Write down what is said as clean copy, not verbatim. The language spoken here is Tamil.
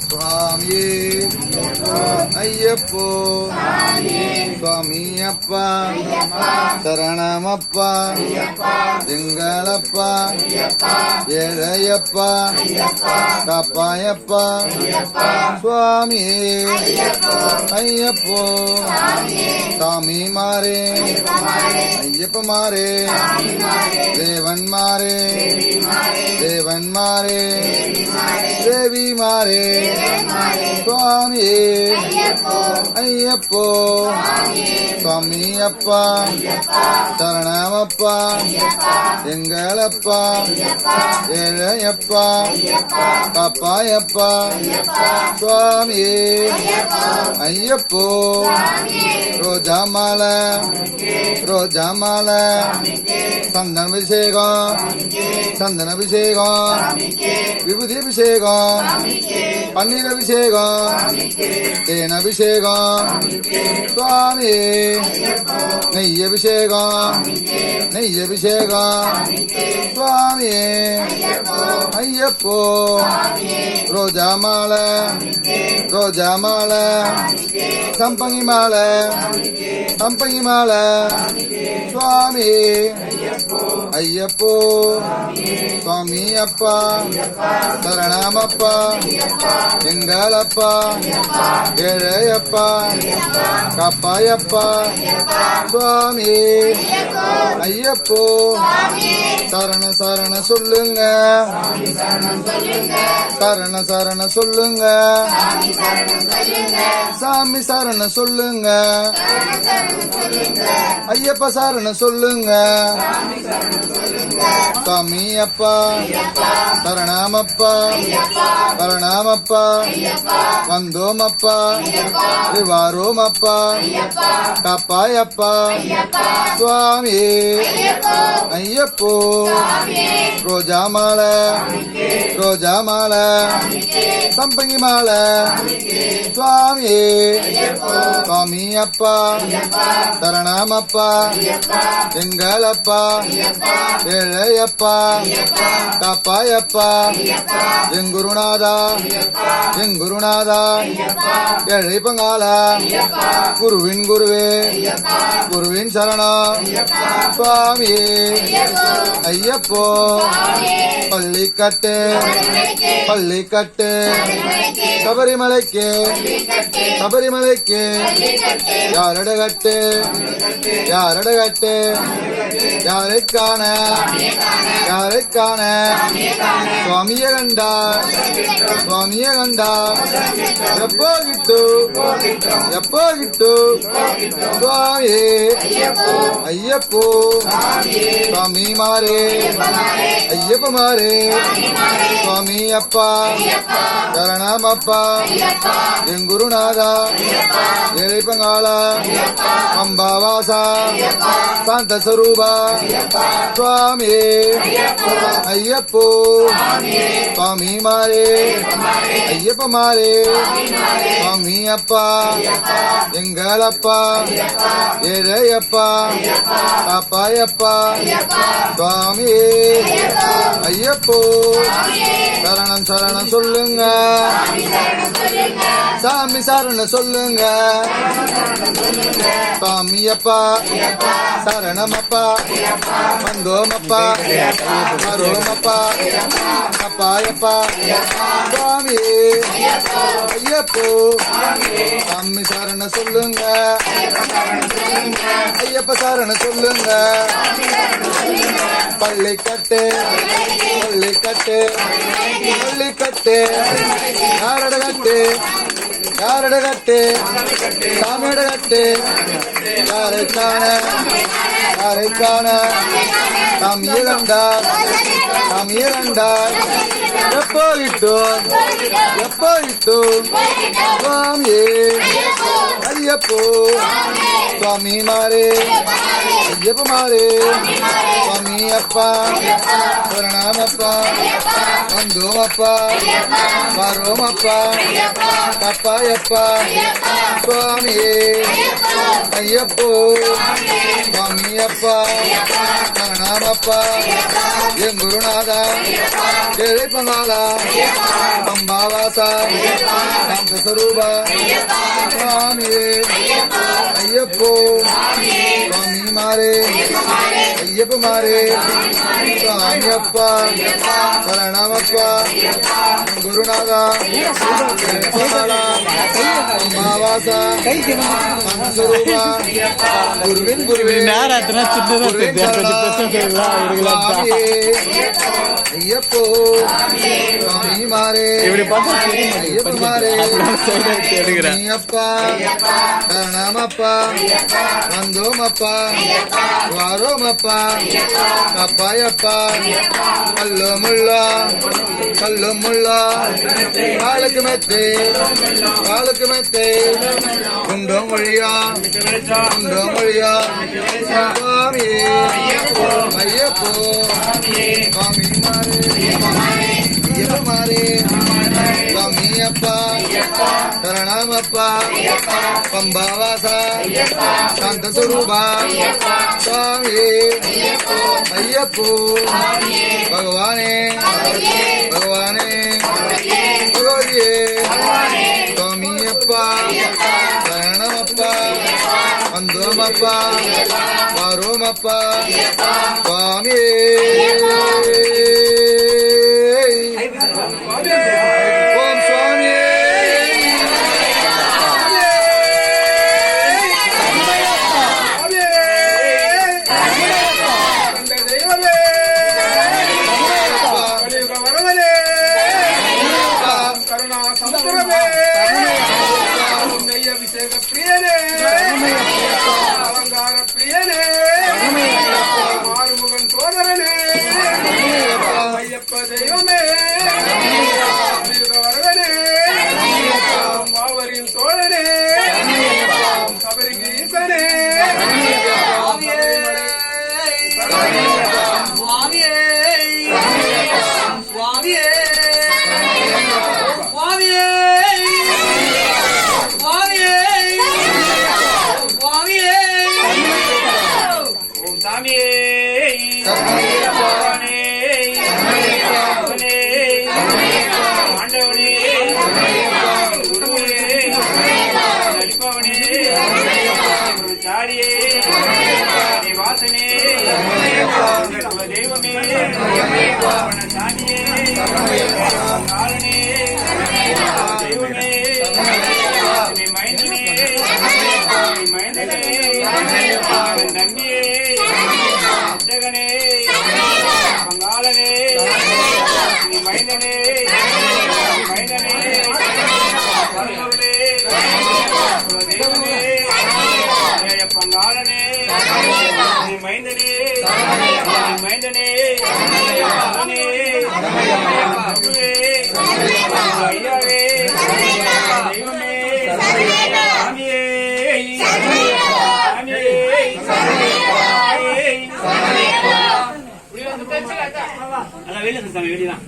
சுவாமியே ஐயப்போ சுவாமி அப்பா சரணமப்பா எங்களப்பா ஏழையப்பா காப்பாயப்பா சுவாமியே ஐயப்போ சாமி மாறே ஐயப்ப மாறே தேவன் மாறே தேவன் மாறே தேவி மாறே சுவாமியே ஐயப்போ சுவாமி அப்பா சரணமப்பா எங்களப்பா ஏழையப்பா காப்பாயப்பா சுவாமியே ஐயப்போ ரோஜா மாலை ரோஜா மாலை சந்தன அபிஷேகம் சந்தன அபிஷேகம் விபூதி அபிஷேகம் பன்னீர் அபிஷேகம் தேன் அபிஷேகம் சுவாமி நெய் அபிஷேகம் நெய் அபிஷேகம் சுவாமி ஐயப்போ ரோஜா மாலை ரோஜா மாலை சம்பங்கி மாலை சம்பங்கி மாலை சுவாமி ஐயப்போ சுவாமி அப்பா சரணமப்பா எங்களப்பா ஏழையப்பா காப்பாயப்பா சுவாமி ஐயப்போ சரண சரண சொல்லுங்க சரண சரண சொல்லுங்க சாமி சரண சொல்லுங்க ஐயப்பா சரண சொல்லுங்க சாமி அப்பா சரணமப்பா சரணமப்பா வந்தோமப்பா வாரோமப்பா காப்பாயப்பா சுவாமி ஐயப்போ ரோஜா மாலை ரோஜா மாலை சம்பங்கி மாலை சுவாமி சுவாமி அப்பா சரணமப்பா எங்களப்பா ஏழையப்பா காப்பாயப்பா எங்குருநாதா எங்குருநாதா ஏழை பங்காளா குருவின் குருவே குருவின் சரணம் சுவாமி ஐயப்போ பள்ளிக்கட்டு பள்ளிக்கட்டு சபரிமலைக்கு சபரிமலைக்கு யாரடகட்டு யாரடகட்டு யாரைக்கான யாரைக்கான சுவாமிய கண்டா சுவாமிய கண்டா எப்போ கிட்டு எப்போ கிட்டு சுவாமி ஐயப்போ சுவாமி மாறே ஐயப்ப மாறே சுவாமி அப்பா சரணமப்பா எங்குருநாதா ஏழை பங்காளா அம்பாவாசா சாந்த ஸ்வரூபா சுவாமி ஐயப்போ சுவாமி மாறே ஐயப்ப மாறே சுவாமி அப்பா எங்களப்பா ஏழையப்பா காப்பாயப்பா சுவாமி ஐயப்போ சரணம் சரணம் சொல்லுங்க சாமி சரணம் சொல்லுங்க சுவாமி அப்பா சரணமப்பா வந்தோமப்பா வரோமப்பா கப்பாயப்பா சுவாமி ஐயப்போ சாமி சரண சொல்லுங்க ஐயப்ப சரண சொல்லுங்க பள்ளிக்கட்டு பள்ளிக்கட்டு பள்ளிக்கட்டு யாரடகட்டு யாரடகட்டு சாமியடகட்டு யாரைக்கான யாரைக்கான தாம் இழந்தார் தாம் இழந்தார் எப்போ இட்டோம் எப்போ இட்டோம் சுவாமியே ஐயப்போ சுவாமி மாறே ஐயப்ப மாறே சுவாமி அப்பா சரணாமப்பா வந்தோமப்பா வரோமப்பா கப்பாயப்பா சுவாமியே ஐயப்போ சுவாமி அப்பா சரணாமப்பா என் குருநாதா கேளை பங்காளா அம்பாவாசா சாந்த ஸ்வரூபா சுவாமியே ஐயப்போ சுவாமி மாறே ஐயப்ப மாறே சுவாமி அப்பா சரணமப்பா குருநாதா அம்பாவாசா சாந்த ஸ்வரூபா குருவின் குருவின் ஐயப்போ சுவாமி மாறே ஐயப்ப மாறே அப்பா சரணமப்பா வந்தோமப்பா வாரோமப்பா கப்பாயப்பா கல்லு முள்ளா கல்லு முள்ளா காலுக்கு மெத்தே காலுக்கு மெத்தே குண்டோ மொழியா குண்டோ மொழியா சுவாமி ஐயப்போ சுவாமி மாறே ஐயப்ப மாறே சுவாமி அப்பா சரணமப்பா பம்பாவாசா சாந்த ஸ்வரூபா சுவாமி ஐயப்போ பகவானே பகவானே பகவதியே சுவாமி அப்பா சரணமப்பா வந்தோமப்பா வாரோமப்பா சுவாமி ஓம் சுவாமி அபிஷேக பிரியனே அலங்கார பிரியனே ஆறுமுகன் சோதரனே ஐயப்ப தெய்வமே வரவனே மாவரின் சோழனே சபரிகீசனே சுவாமியே சுவாமியே வாசனே தெய்வமே சாமியே காலனே தெய்வமே மைந்தனே மைந்தனே நம்பியே ஜகனே பங்காளனே மைந்தனே மைந்தனே தெய்வமே பங்காளனே மைந்தனே மைந்தனே ஐயாவே தெய்வமே சாமியே சாமியே வெளியே சாமி வெளியதான்